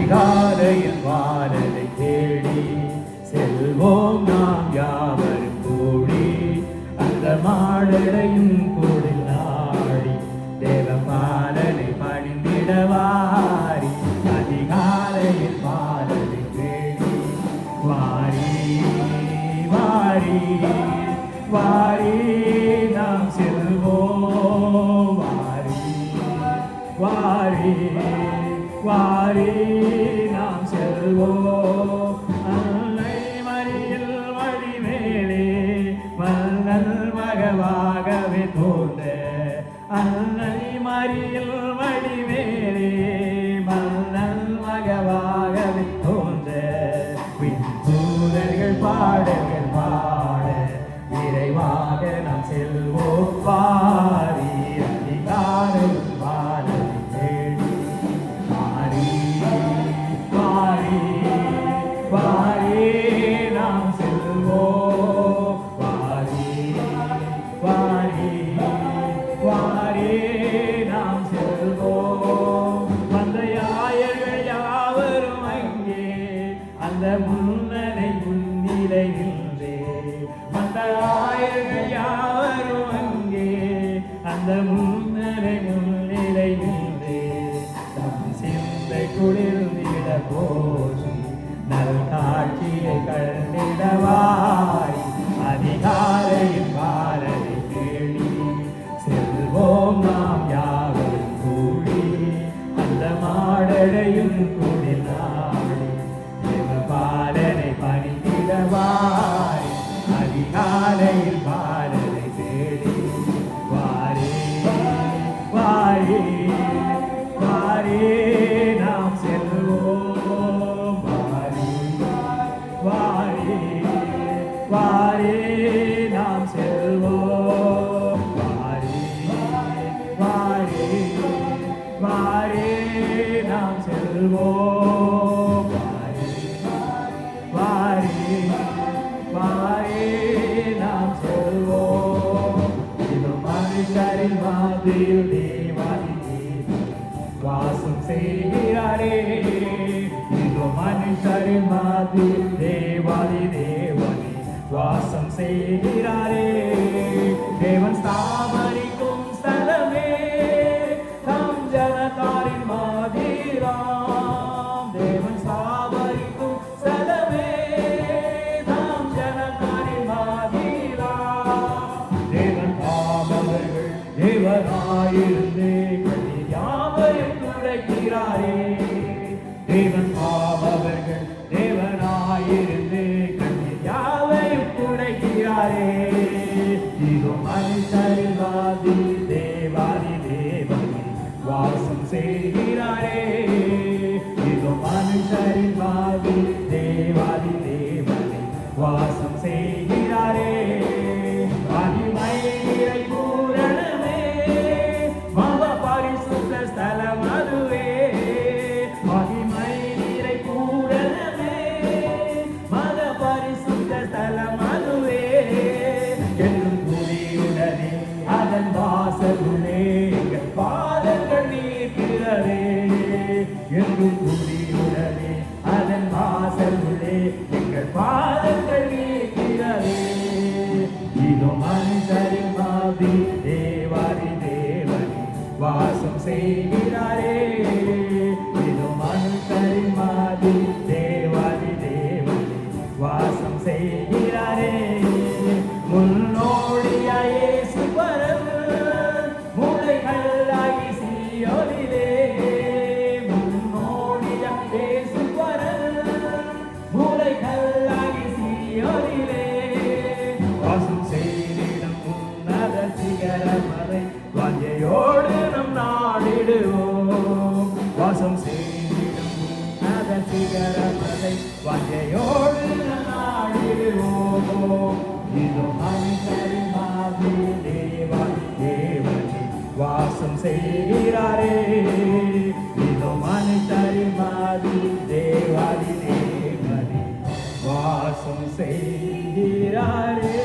அதிகாலையில் வாரலை தேடி செல்வோம் நாம் யாவரும் கூடி அந்த மாடலையும் கூடி நாடி தேவபாலனை பணிந்திடவாரி அதிகாலையில் வாரலை தேடி வாரி வாரி வாரி நாம் செல்வோம் வாரி வாரி வாரி நாம் செல்வோம் அன்னை மரியில் வடிவேலே மன்னல் மகவாகவே தோன்ற அன்னை மரியில் வடிவேலே மன்னல் மகவாகவே தோன்ற தூதர்கள் பாடல்கள் பாட விரைவாக நாம் செல்வோம் வாரி அதிகாலை வாரலை தேடி வாரி வாரி வாரி நாம் செல்வோம் வாரி வாரி வாரி நாம் செல்வோம் மந்தையாயர்கள் யாவரும் அங்கே அந்த முன்னரை முன்னிலை நின்றே மந்தையாயர்கள் யாவரும் அங்கே அந்த முன்னரை முன்னிலை நின்றே தம் சிந்தை குளிர்ந்திட போற்றி நல் காட்சியை கண்டிடவாய் அதிகாலையில் வாரலை தேடி செல்வோம் நாம் யாவரும் கூடி அந்த மாடலையும் கூடி நாடி தேவபாலனை பணிந்திடவாய் அதிகாலையில் வாரலை தேடி வாரி வாரி வாரி நாம் செல்வோம் வாரி வாரி வாரி நாம் செல்வோம் வாரி வாரி வாரி நாம் செல்வோம் வாரி வாரி வாரி நாம் செல்வோம் இது மனுஷரின் மாதிரியில் தேவாதி வாசம் செய்கிறாரே இது மனுஷரின் மாதிரியில் தேவாதி தேவனே வாசம் செய்கிறாரே தேவன் ஸ்தாபரிக்கும் ஸ்தலமே தம் ஜனதாரின் மாதிராம் தேவன் ஸ்தாபரிக்கும் ஸ்தலமே தம் ஜனதாரின் மாதிராம் தேவன் தாமவர்கள் தேவனாயிருந்து கண்ணீர் யாவரையும் துடைக்கிறாரே தேவன் தாமவர்கள் தேவனாயிருந்து கண்ணீர் யாவரையும் துடைக்கிறாரே இதோ மனுஷரின் வாதி தேவாதி தேவனே வாசம் செய்கிறாரே இதோ மனுஷரின் வாதி தேவாதி தேவனே வாசம் செய்கிறாரே மகிமை நிறை பூரணமே மகா பரிசுத்த ஸ்தலம் அதுவே மகிமை நிறை பூரணமே மகா பரிசுத்த ஸ்தலம் அதுவே என்றும் துதியுடனே அதன் வாசலுள்ளே எங்கள் பாதங்கள் நீக்கிறதே என்றும் துதியுடனே அதன் வாசலுள்ளே எங்கள் பாதங்கள் நீக்கிறதே இதோ மனுஷரின் மாதிரி தேவாதி தேவனே வாசம் செய்கிறாரே இதோ மனுஷரின் மாதிரி தேவாதி தேவனே வாசம் செய்கிறாரே முன்னோடியாய் இயேசு பரவு மூளைகளாகி சீயோனிலே முன்னோடியாய் இயேசு பரவு மூளைகளாகி சீயோனிலே வாசம் செய்திடும் உன்னத சிகரம் அதை வாஞ்சையோடு நம் நாடிடுவோம் வாசம் செய்திடும் உன்னத சிகரம் அதை வாஞ்சையோடு நம் நாடிடுவோம் இதோ மனுஷரின் மாதிரி தேவாதி தேவனே வாசம் செய்கிறாரே இதோ மனுஷரின் மாதிரி தேவாதி தேவனே வாசம் செய்கிறாரே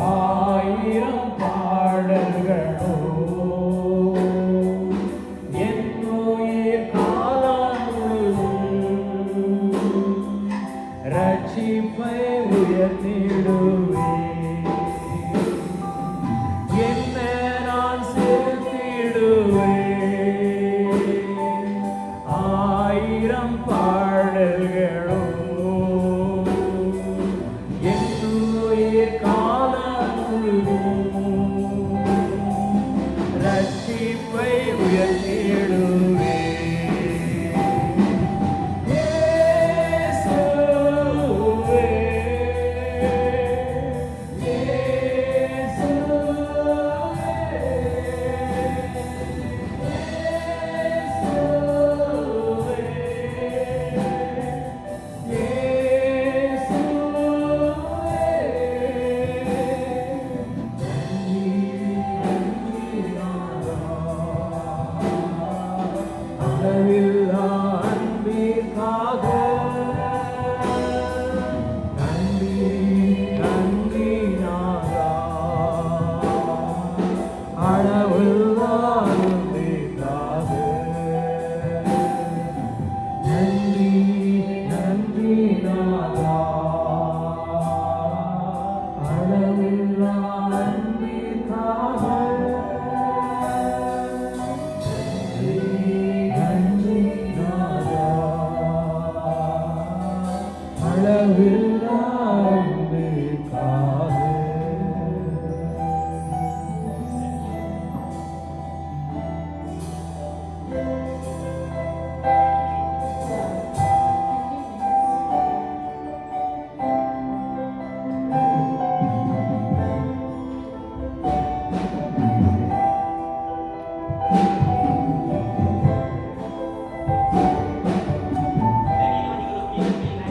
ஆயிரம் பாடல்களோ என் உயிர் காலம் முழுதும் ரட்சிப்பை உயர்த்திடும்